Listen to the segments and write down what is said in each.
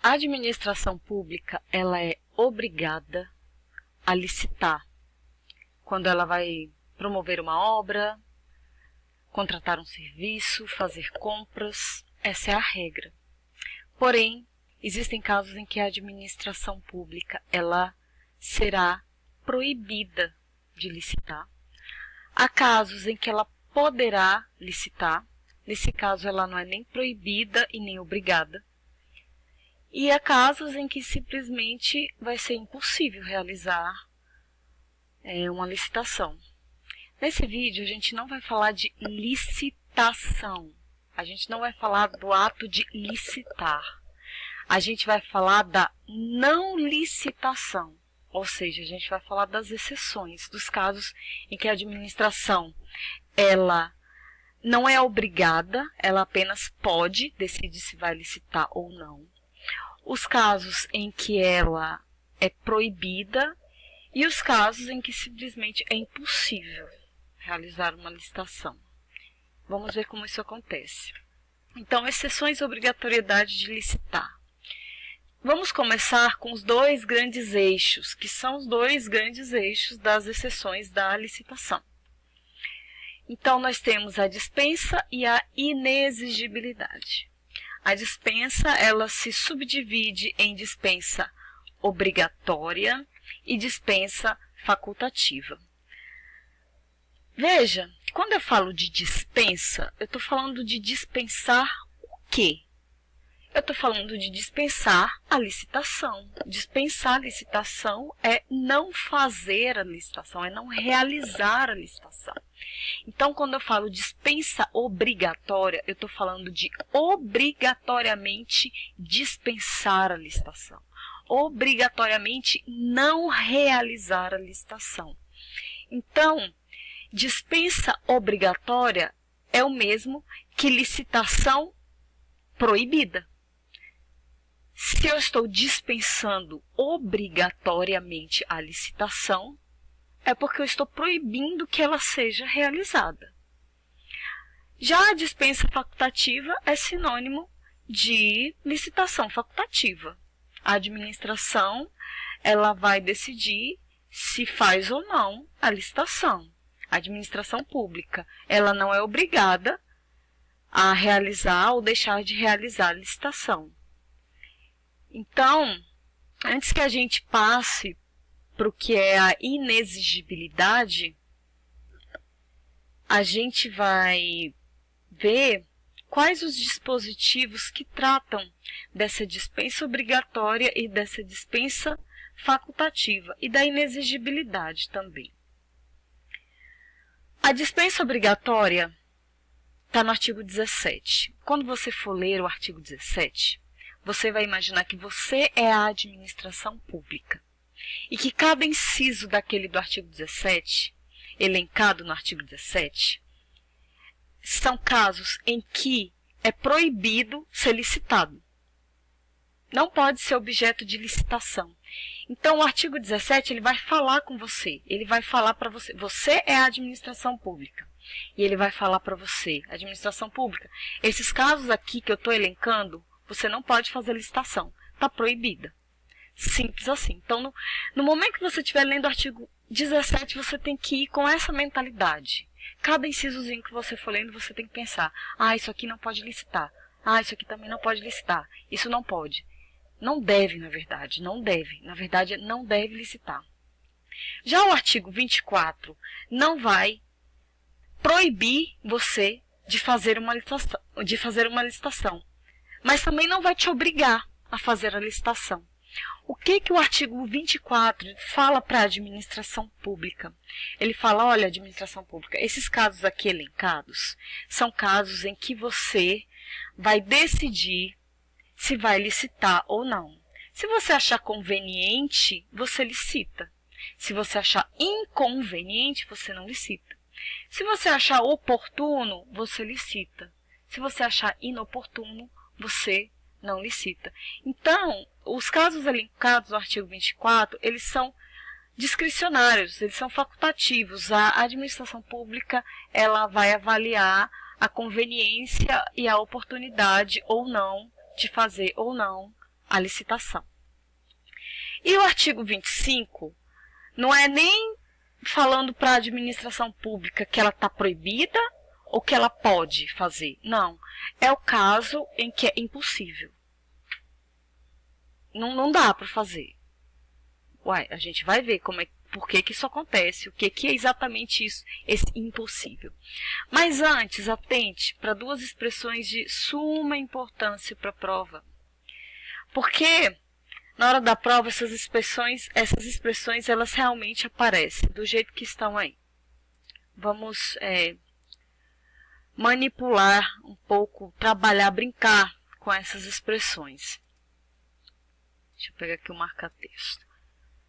A administração pública, ela é obrigada a licitar quando ela vai promover uma obra, contratar um serviço, fazer compras. Essa é a regra. Porém, existem casos em que a administração pública ela será proibida de licitar. Há casos em que ela poderá licitar. Nesse caso, ela não é nem proibida e nem obrigada. E há casos em que simplesmente vai ser impossível realizar uma licitação. Nesse vídeo, a gente não vai falar de licitação. A gente não vai falar do ato de licitar. A gente vai falar da não licitação. Ou seja, a gente vai falar das exceções, dos casos em que a administração ela não é obrigada, ela apenas pode decidir se vai licitar ou não. Os casos em que ela é proibida e os casos em que simplesmente é impossível realizar uma licitação. Vamos ver como isso acontece. Então, exceções à obrigatoriedade de licitar. Vamos começar com os dois grandes eixos, que são os dois grandes eixos das exceções da licitação. Então, nós temos a dispensa e a inexigibilidade. A dispensa, ela se subdivide em dispensa obrigatória e dispensa facultativa. Veja, quando eu falo de dispensa, eu estou falando de dispensar o quê? Eu estou falando de dispensar a licitação. Dispensar a licitação é não fazer a licitação, é não realizar a licitação. Então, quando eu falo dispensa obrigatória, eu estou falando de obrigatoriamente dispensar a licitação. Obrigatoriamente não realizar a licitação. Então, dispensa obrigatória é o mesmo que licitação proibida. Se eu estou dispensando obrigatoriamente a licitação, é porque eu estou proibindo que ela seja realizada. Já a dispensa facultativa é sinônimo de licitação facultativa. A administração ela vai decidir se faz ou não a licitação. A administração pública ela não é obrigada a realizar ou deixar de realizar a licitação. Então, antes que a gente passe para o que é a inexigibilidade, a gente vai ver quais os dispositivos que tratam dessa dispensa obrigatória e dessa dispensa facultativa e da inexigibilidade também. A dispensa obrigatória está no artigo 17. Quando você for ler o artigo 17, você vai imaginar que você é a administração pública e que cada inciso daquele do artigo 17, elencado no artigo 17, são casos em que é proibido ser licitado. Não pode ser objeto de licitação. Então, o artigo 17 ele vai falar com você. Ele vai falar para você. Você é a administração pública. E ele vai falar para você, administração pública, esses casos aqui que eu estou elencando, você não pode fazer licitação. Está proibida. Simples assim. Então, no momento que você estiver lendo o artigo 17, você tem que ir com essa mentalidade. Cada incisozinho que você for lendo, você tem que pensar, isso aqui não pode licitar. Isso aqui também não pode licitar. Isso não pode. Não deve, na verdade. Não deve. Na verdade, não deve licitar. Já o artigo 24 não vai proibir você de fazer uma licitação, mas também não vai te obrigar a fazer a licitação. O que o artigo 24 fala para a administração pública? Ele fala, olha, administração pública, esses casos aqui elencados são casos em que você vai decidir se vai licitar ou não. Se você achar conveniente, você licita. Se você achar inconveniente, você não licita. Se você achar oportuno, você licita. Se você achar inoportuno, você não licita. Então, os casos elencados no artigo 24, eles são discricionários, eles são facultativos. A administração pública ela vai avaliar a conveniência e a oportunidade ou não de fazer ou não a licitação. E o artigo 25 não é nem falando para a administração pública que ela está proibida ou que ela pode fazer. Não, é o caso em que é impossível. Não dá para fazer. Uai, a gente vai ver por que isso acontece, o que é exatamente isso, esse impossível. Mas antes, atente para duas expressões de suma importância para a prova. Porque na hora da prova essas expressões elas realmente aparecem do jeito que estão aí. Vamos manipular um pouco, trabalhar, brincar com essas expressões. Deixa eu pegar aqui o marca-texto.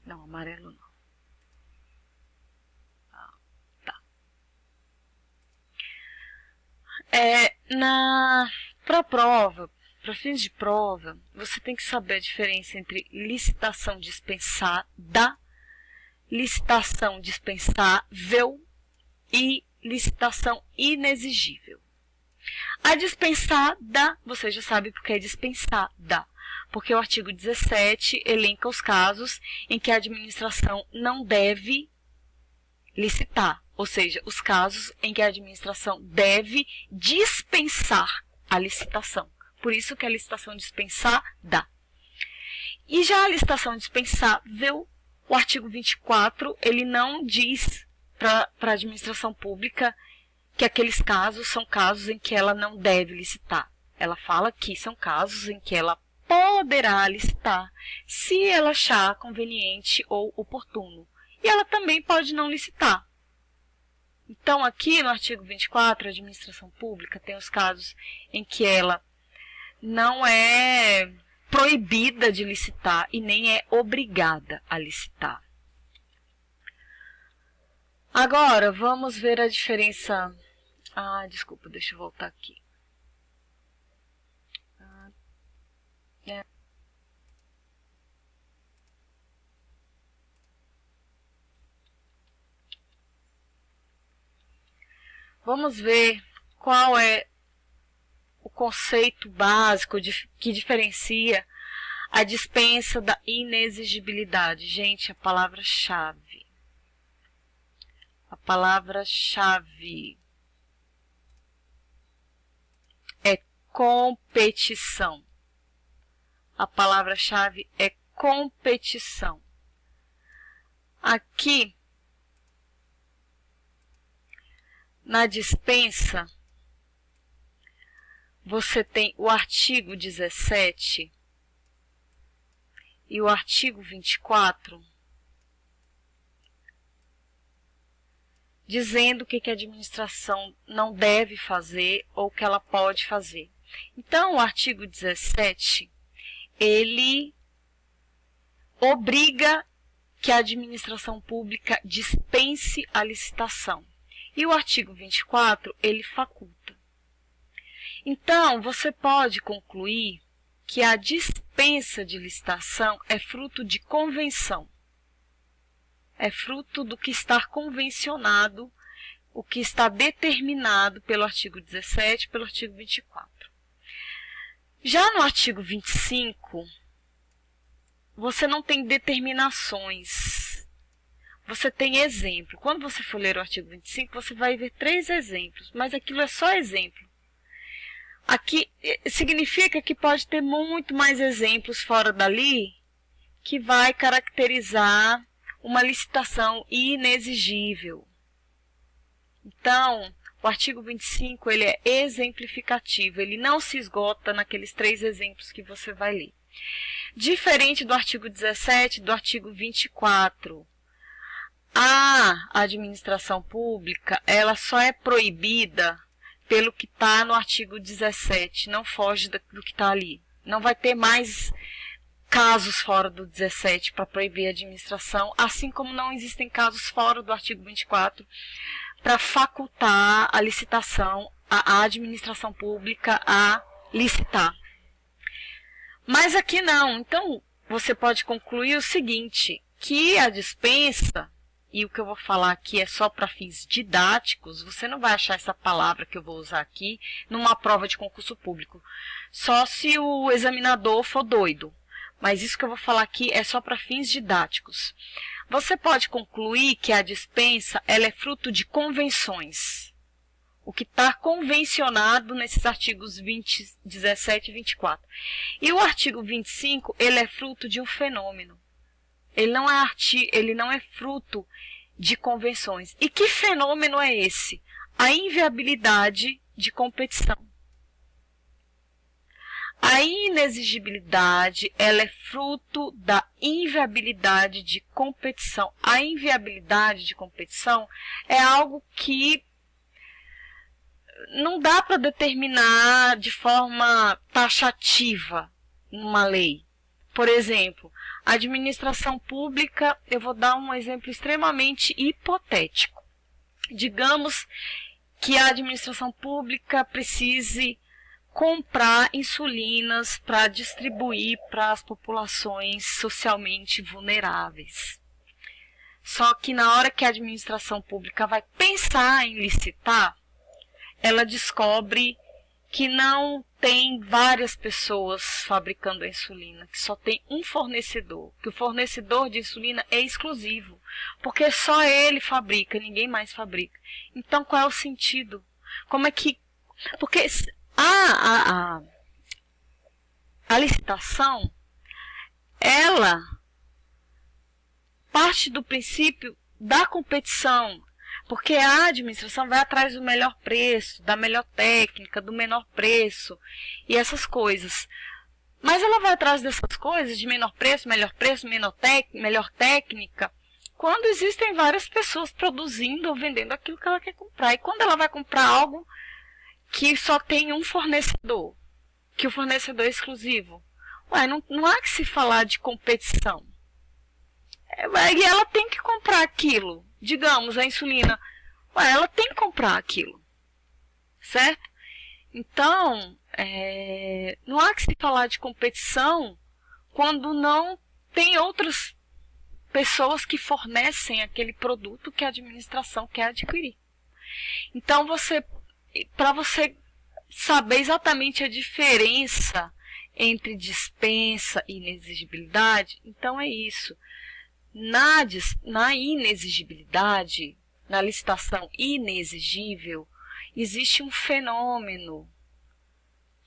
Não, amarelo não. Para prova, para fins de prova, você tem que saber a diferença entre licitação dispensada, licitação dispensável e licitação inexigível. A dispensada, você já sabe porque é dispensada, porque o artigo 17 elenca os casos em que a administração não deve licitar, ou seja, os casos em que a administração deve dispensar a licitação. Por isso que é a licitação dispensada. E já a licitação dispensável, o artigo 24, ele não diz para a administração pública que aqueles casos são casos em que ela não deve licitar. Ela fala que são casos em que ela poderá licitar, se ela achar conveniente ou oportuno. E ela também pode não licitar. Então, aqui no artigo 24, a administração pública tem os casos em que ela não é proibida de licitar e nem é obrigada a licitar. Agora, vamos ver a diferença. Desculpa, deixa eu voltar aqui. Vamos ver qual é o conceito básico que diferencia a dispensa da inexigibilidade. Gente, a palavra-chave. A palavra-chave é competição. A palavra-chave é competição. Aqui, na dispensa, você tem o artigo 17 e o artigo 24 dizendo o que a administração não deve fazer ou o que ela pode fazer. Então, o artigo 17, ele obriga que a administração pública dispense a licitação. E o artigo 24, ele faculta. Então, você pode concluir que a dispensa de licitação é fruto de convenção. É fruto do que está convencionado, o que está determinado pelo artigo 17 e pelo artigo 24. Já no artigo 25, você não tem determinações. Você tem exemplo. Quando você for ler o artigo 25, você vai ver 3 exemplos, mas aquilo é só exemplo. Aqui significa que pode ter muito mais exemplos fora dali que vai caracterizar uma licitação inexigível. Então, o artigo 25 ele é exemplificativo, ele não se esgota naqueles 3 exemplos que você vai ler. Diferente do artigo 17 e do artigo 24, a administração pública ela só é proibida pelo que está no artigo 17, não foge do que está ali. Não vai ter mais casos fora do 17 para proibir a administração, assim como não existem casos fora do artigo 24 para facultar a licitação, a administração pública a licitar. Mas aqui não. Então, você pode concluir o seguinte, que a dispensa, e o que eu vou falar aqui é só para fins didáticos, você não vai achar essa palavra que eu vou usar aqui numa prova de concurso público, só se o examinador for doido. mas isso que eu vou falar aqui é só para fins didáticos. Você pode concluir que a dispensa ela é fruto de convenções. O que está convencionado nesses artigos 20, 17 e 24. E o artigo 25, ele é fruto de um fenômeno. Ele não é fruto de convenções. E que fenômeno é esse? A inviabilidade de competição. A inexigibilidade, ela é fruto da inviabilidade de competição. A inviabilidade de competição é algo que não dá para determinar de forma taxativa numa lei. Por exemplo, a administração pública, eu vou dar um exemplo extremamente hipotético. Digamos que a administração pública precise comprar insulinas para distribuir para as populações socialmente vulneráveis. Só que na hora que a administração pública vai pensar em licitar, ela descobre que não tem várias pessoas fabricando a insulina, que só tem um fornecedor, que o fornecedor de insulina é exclusivo, porque só ele fabrica, ninguém mais fabrica. Então, qual é o sentido? Como é que... Porque a licitação, ela parte do princípio da competição, porque a administração vai atrás do melhor preço, da melhor técnica, do menor preço e essas coisas. Mas ela vai atrás dessas coisas de menor preço, melhor técnica, quando existem várias pessoas produzindo ou vendendo aquilo que ela quer comprar. E quando ela vai comprar algo que só tem um fornecedor, que o fornecedor é exclusivo, não há que se falar de competição. E ela tem que comprar aquilo. Digamos, a insulina, ela tem que comprar aquilo, certo? Então, não há que se falar de competição quando não tem outras pessoas que fornecem aquele produto que a administração quer adquirir. Então, para você saber exatamente a diferença entre dispensa e inexigibilidade, então é isso. Na inexigibilidade, na licitação inexigível, existe um fenômeno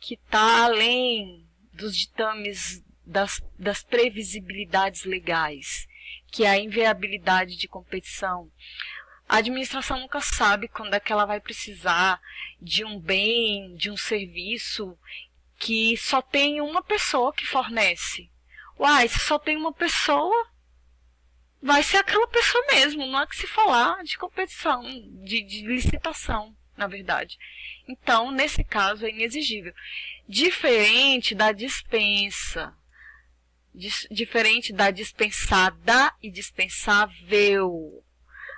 que está além dos ditames das previsibilidades legais, que é a inviabilidade de competição. A administração nunca sabe quando é que ela vai precisar de um bem, de um serviço que só tem uma pessoa que fornece. Se só tem uma pessoa, vai ser aquela pessoa mesmo, não há que se falar de competição, de licitação, na verdade. Então, nesse caso, é inexigível. Diferente da dispensa, diferente da dispensada e dispensável.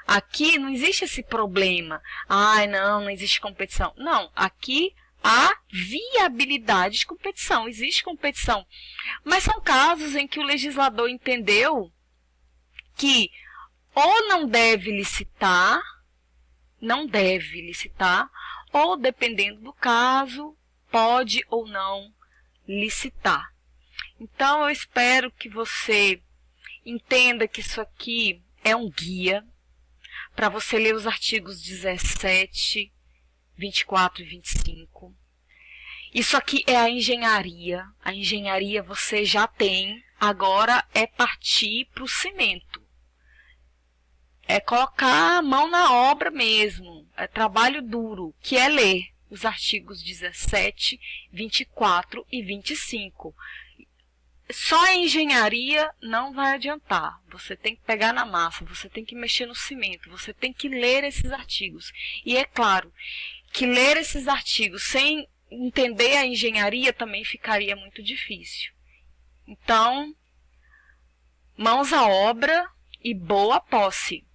Aqui não existe esse problema. Não existe competição. Não, aqui há viabilidade de competição, existe competição. Mas são casos em que o legislador entendeu que ou não deve licitar, ou dependendo do caso, pode ou não licitar. Então, eu espero que você entenda que isso aqui é um guia para você ler os artigos 17, 24 e 25. Isso aqui é a engenharia. A engenharia você já tem, agora é partir para o cimento. É colocar a mão na obra mesmo. É trabalho duro, que é ler os artigos 17, 24 e 25. Só a engenharia não vai adiantar. Você tem que pegar na massa, você tem que mexer no cimento, você tem que ler esses artigos. E é claro que ler esses artigos sem entender a engenharia também ficaria muito difícil. Então, mãos à obra e boa posse.